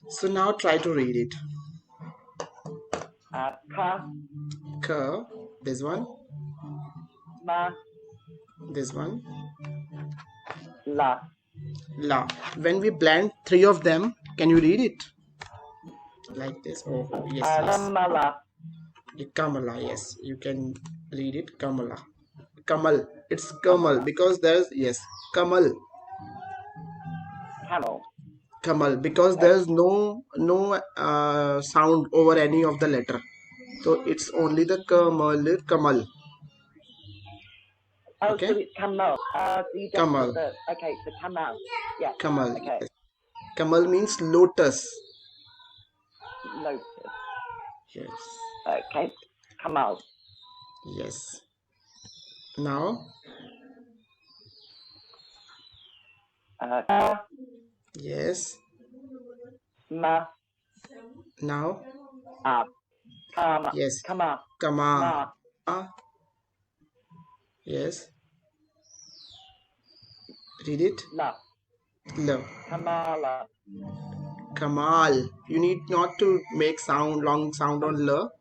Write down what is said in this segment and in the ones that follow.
So now try to read it. Ka, K, this one, ma, this one, la. la. When we blend three of them, can you read it? Like this? Oh, yes, yes. Kamala. Kamala, yes. You can read it. Kamala. Kamal. It's Kamal Kamala. because there's, yes, Kamal. Camel. Kamal because there's no sound over any of the letter. So it's only the Kamal, Kamal. Oh, so Okay? it's Kamal. So you just Kamal. put the, okay, the Kamal. Yeah, Kamal. okay. Yes. Kamal means lotus. Lotus. Yes. Okay, Kamal. Yes. Now, Ka, yes. ma, Now, kama, yes. kama, Kama. ma, Yes. Read it. la, Lo. Kamala. Kamal. You need not to make long sound on L.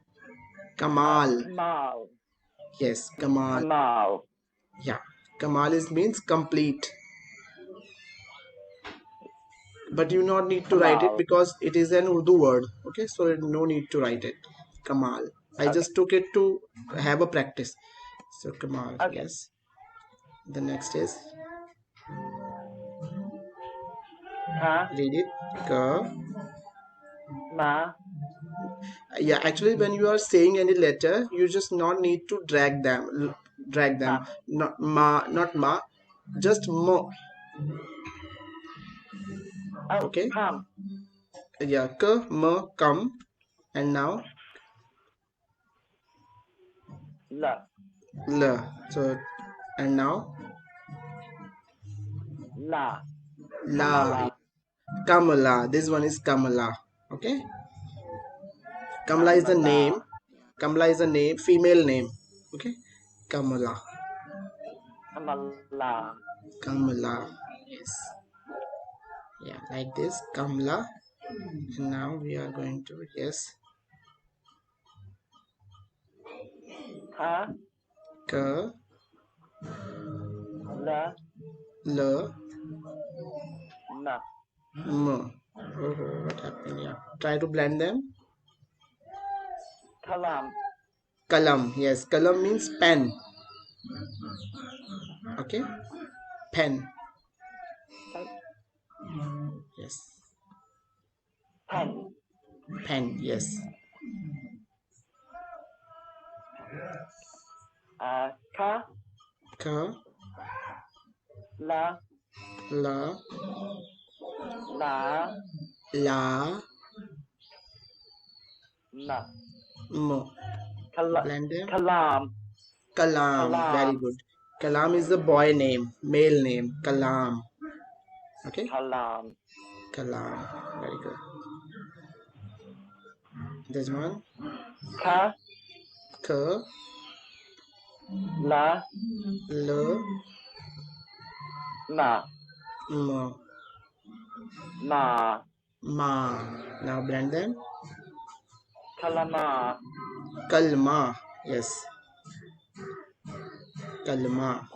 Kamal. Kamal. Yes, Kamal. Kamal. Yeah. Kamal is means complete. But you not need to write it Kamal. because it is an Urdu word. Okay, so no need to write it. Kamal. I Okay, just took it to have a practice. So Kamal, okay. yes. The next is Ka, read it. Ka. ma, Yeah, actually, when you are saying any letter, you just not need to drag them. ma. Not ma, not ma, just mo. Oh, Okay. kam, Yeah, ka, ma, come, and now la, la. So and now la, la. Kamala. Kamala. This one is Kamala. Okay. Kamala is the name. Kamala. Kamala is a name, female name. Okay. Kamala. Kamala. Kamala. Yes. Yeah, like this. Kamala. And now we are going to, yes. Ka, Ka, la, la, ma. ma. Oh, what happened? Yeah. Try to blend them. Kalam. Kalam. Yes. Kalam means pen. Okay. Pen. Okay. Yes. Pen. Pen. Yes. Ka, Ka, la, la, la, la, ma. mo. Kala, Blend them. kalam. Kalam. Very Kalam. good. Kalam is the boy name, male name. Kalam. Okay. Kalam. Kalam. Very good. This one. Ka, Ka, la, la, ma. ma. Ma. Ma. Now blend them. Kalama. Kalma. Yes. Kalma.